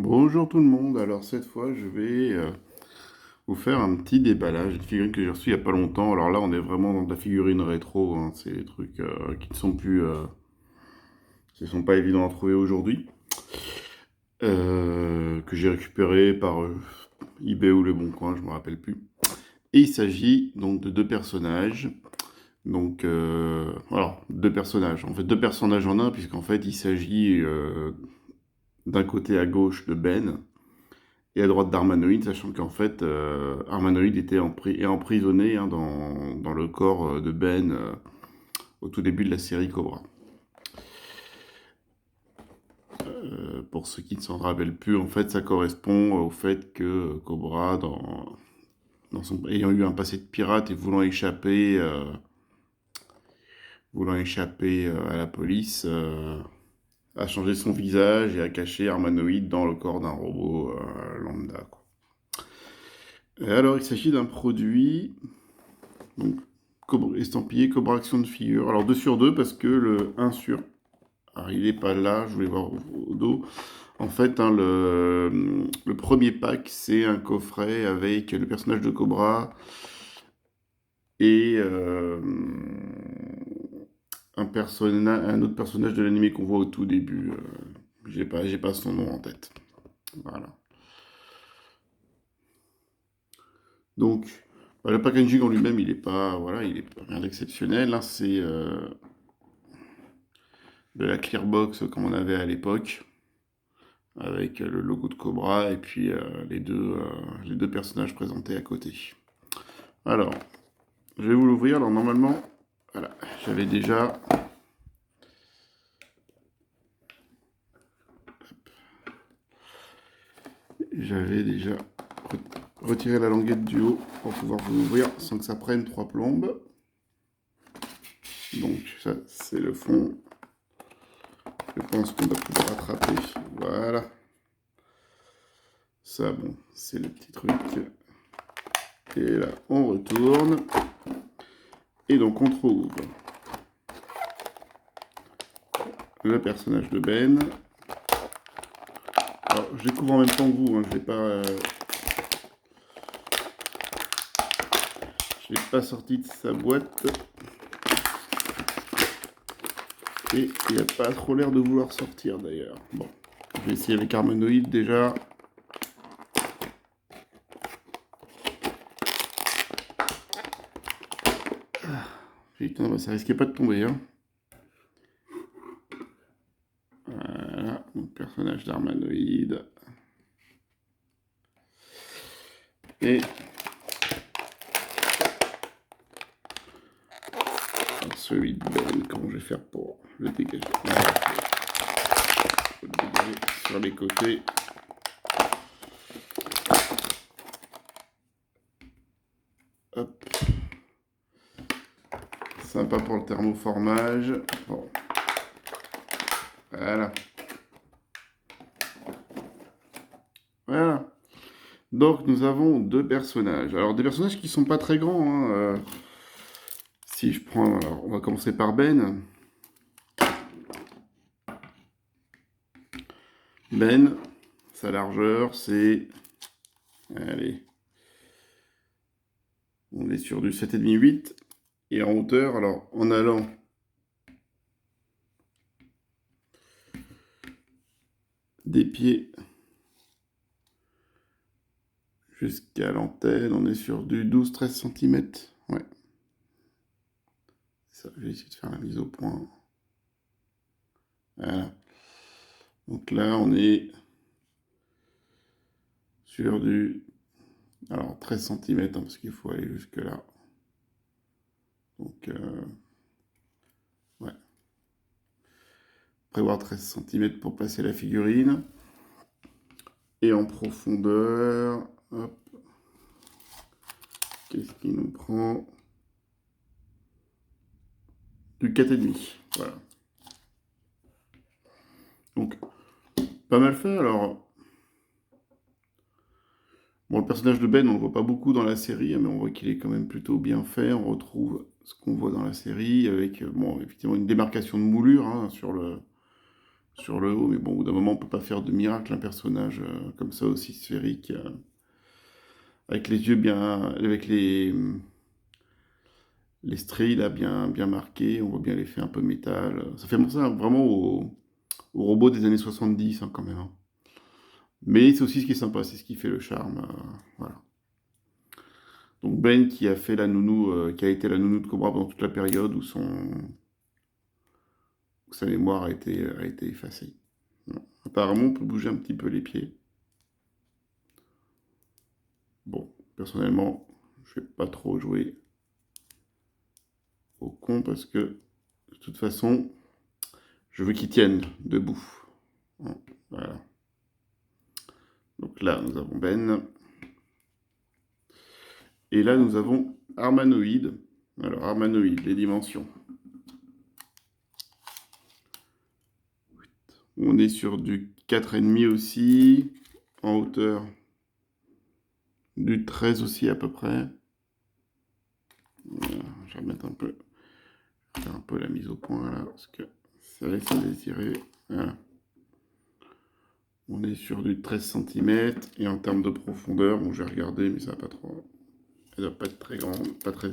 Bonjour tout le monde, alors cette fois je vais vous faire un petit déballage de figurines que j'ai reçues il n'y a pas longtemps. Alors là on est vraiment dans de la figurine rétro, hein. C'est des trucs qui ne sont plus, qui sont pas évidents à trouver aujourd'hui, que j'ai récupéré par eBay ou Le Bon Coin, je me rappelle plus. Et il s'agit donc de deux personnages, donc alors deux personnages, en fait deux personnages en un puisqu'en fait il s'agit d'un côté à gauche de Ben, et à droite d'Armanoïde, sachant qu'en fait, Armanoïde est emprisonné, hein, dans le corps de Ben au tout début de la série Cobra. Pour ceux qui ne s'en rappellent plus, en fait, ça correspond au fait que Cobra, ayant eu un passé de pirate et voulant échapper à la police, a changé son visage et a caché Armanoïde dans le corps d'un robot lambda, quoi. Et alors, il s'agit d'un produit donc, estampillé Cobra Action de figure. Alors 2 sur 2 parce que le 1 sur... Alors il n'est pas là, je voulais voir au dos. En fait, hein, le premier pack, c'est un coffret avec le personnage de Cobra et un autre personnage de l'anime qu'on voit au tout début. J'ai pas son nom en tête. Voilà. Donc, bah, le packaging en lui-même, il est pas, voilà, il est rien d'exceptionnel, hein. C'est de la clear box comme on avait à l'époque, avec le logo de Cobra et puis les deux personnages présentés à côté. Alors, je vais vous l'ouvrir. Alors normalement, voilà, j'avais déjà... J'avais déjà retiré la languette du haut pour pouvoir vous l'ouvrir sans que ça prenne 3 plombes. Donc ça, c'est le fond. Je pense qu'on doit pouvoir attraper. Voilà. Ça, bon, c'est le petit truc. Et là, on retourne. Et donc, on trouve le personnage de Ben. Alors, je découvre en même temps que vous, hein, je l'ai pas sorti de sa boîte. Et il n'a pas trop l'air de vouloir sortir d'ailleurs. Bon, je vais essayer avec Armanoïde déjà. Putain, bah, ça risquait pas de tomber, hein. Voilà, donc personnage d'Armanoïde. Et celui de Ben, comment je vais faire pour le dégager? Voilà. Faut le dégager sur les côtés. Hop. Sympa pour le thermoformage. Bon. Voilà. Voilà. Donc nous avons deux personnages. Alors des personnages qui sont pas très grands, hein. Si je prends... Alors, on va commencer par Ben. Ben, sa largeur, c'est... Allez. On est sur du 7,5-8. Et en hauteur, alors en allant des pieds jusqu'à l'antenne, on est sur du 12-13 cm. Ouais. Ça, je vais essayer de faire la mise au point. Voilà. Donc là, on est sur du... Alors, 13 cm, hein, parce qu'il faut aller jusque là. Donc, ouais. Prévoir 13 cm pour placer la figurine. Et en profondeur, hop. Qu'est-ce qui nous prend? Du 4,5. Voilà. Donc, pas mal fait. Alors, bon, le personnage de Ben, on ne le voit pas beaucoup dans la série, mais on voit qu'il est quand même plutôt bien fait. On retrouve ce qu'on voit dans la série, avec, bon, effectivement, une démarcation de moulure, hein, sur le haut, mais bon, au bout d'un moment, on peut pas faire de miracle, un personnage comme ça aussi sphérique, avec les yeux bien, avec les stries là bien marqués, on voit bien l'effet un peu métal. Ça fait penser vraiment au robot des années 70 hein, quand même, hein. Mais c'est aussi ce qui est sympa, c'est ce qui fait le charme. Voilà. Donc Ben qui a fait la nounou, qui a été la nounou de Cobra pendant toute la période où sa mémoire a été effacée. Bon. Apparemment, on peut bouger un petit peu les pieds. Bon, personnellement, je vais pas trop jouer au con parce que de toute façon, je veux qu'il tienne debout. Voilà. Donc là, nous avons Ben. Et là, nous avons Armanoïde. Alors, Armanoïde, les dimensions. On est sur du 4,5 aussi, en hauteur. Du 13 aussi à peu près. Voilà, je vais remettre un peu, faire un peu la mise au point là, parce que ça laisse à désirer. Voilà. On est sur du 13 cm, et en termes de profondeur, bon, je vais regarder, mais ça va pas trop. Elle doit pas être très grande, pas très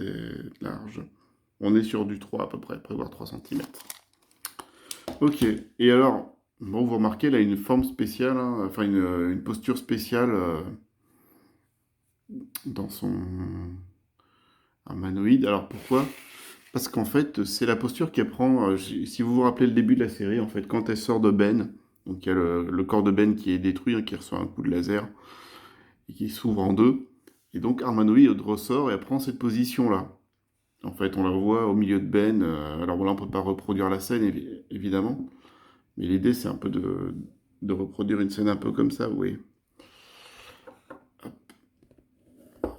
large. On est sur du 3 à peu près, prévoir 3 cm. Ok, et alors, bon, vous remarquez, là, une forme spéciale, hein, enfin une posture spéciale dans son humanoïde. Alors pourquoi? Parce qu'en fait, c'est la posture qu'elle prend, si vous vous rappelez le début de la série, en fait, quand elle sort de Ben, donc il y a le corps de Ben qui est détruit, hein, qui reçoit un coup de laser, et qui s'ouvre en deux, et donc Armanoïde ressort et elle prend cette position-là. En fait, on la voit au milieu de Ben, alors là, on peut pas reproduire la scène, évidemment, mais l'idée, c'est un peu de reproduire une scène un peu comme ça, oui.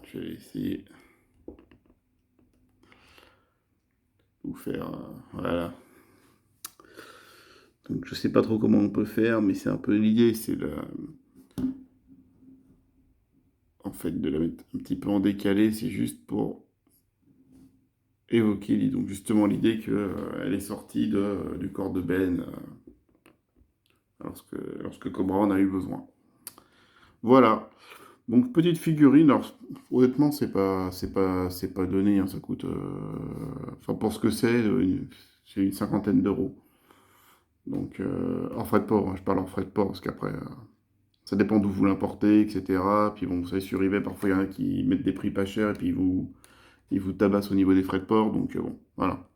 Je vais essayer de vous faire... voilà. Donc je sais pas trop comment on peut faire, mais c'est un peu l'idée, c'est en fait de la mettre un petit peu en décalé, c'est juste pour évoquer donc justement l'idée qu'elle est sortie du corps de Ben lorsque Cobra en a eu besoin. Voilà. Donc petite figurine, alors honnêtement c'est pas donné, hein, ça coûte, enfin pour ce que c'est une cinquantaine d'euros. Donc en frais de port, hein, je parle en frais de port parce qu'après ça dépend d'où vous l'importez, etc. Puis bon, vous savez sur eBay parfois il y en a qui mettent des prix pas chers et puis ils vous tabassent au niveau des frais de port, donc bon, voilà.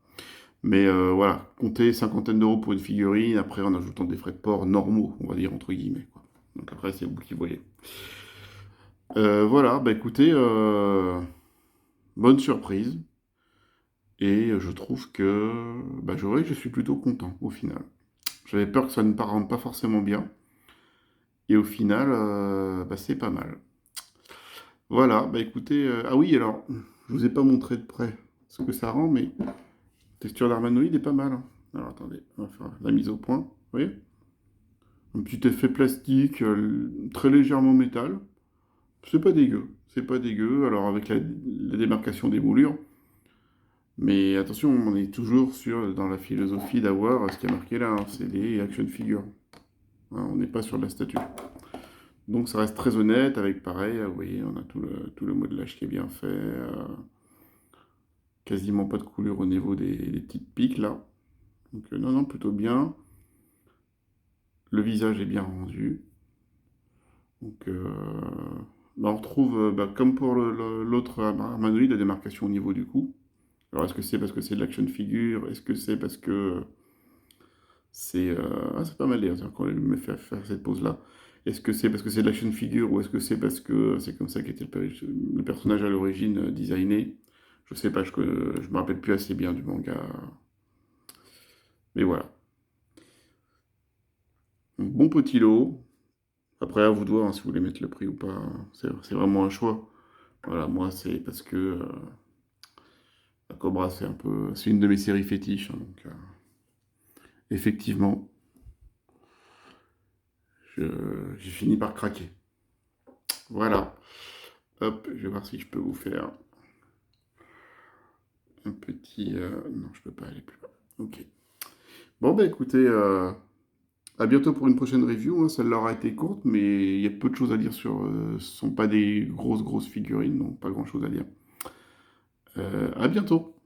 Mais voilà, comptez cinquantaine d'euros pour une figurine, après en ajoutant des frais de port normaux, on va dire entre guillemets, quoi. Donc après c'est vous qui voyez. Voilà, bah écoutez, bonne surprise. Et je trouve que bah, je suis plutôt content au final. J'avais peur que ça ne rende pas forcément bien. Et au final, bah, c'est pas mal. Voilà, bah écoutez, ah oui, alors, je vous ai pas montré de près ce que ça rend, mais la texture d'Armanoïde est pas mal, hein. Alors attendez, on va faire la mise au point. Vous voyez? Un petit effet plastique, très légèrement métal. C'est pas dégueu, c'est pas dégueu. Alors avec la démarcation des moulures, mais attention, on est toujours dans la philosophie d'avoir ce qui est marqué là, hein, c'est des action figures. Hein, on n'est pas sur de la statue. Donc ça reste très honnête, avec pareil, vous voyez, on a tout le modelage qui est bien fait, quasiment pas de coulure au niveau des petites piques là. Donc non, non, plutôt bien. Le visage est bien rendu. Donc bah, on retrouve, bah, comme pour l'autre Armanoïde, la démarcation au niveau du cou. Alors est-ce que c'est parce que c'est de l'action figure? Est-ce que c'est parce que c'est pas mal d'ailleurs, quand elle me fait faire cette pose-là. Est-ce que c'est parce que c'est de l'action figure ou est-ce que c'est parce que c'est comme ça qu'était le personnage à l'origine designé? Je sais pas, je me rappelle plus assez bien du manga. Mais voilà. Donc, bon petit lot. Après, à vous de voir hein, si vous voulez mettre le prix ou pas, hein. C'est vraiment un choix. Voilà, moi c'est parce que la Cobra c'est une de mes séries fétiches, hein, donc effectivement, j'ai fini par craquer. Voilà. Hop, je vais voir si je peux vous faire un petit... non, je peux pas aller plus bas. Ok. Bon, bah écoutez, À bientôt pour une prochaine review, hein. Celle-là aura été courte, mais il y a peu de choses à dire sur... ce sont pas des grosses figurines, donc pas grand-chose à dire. À bientôt!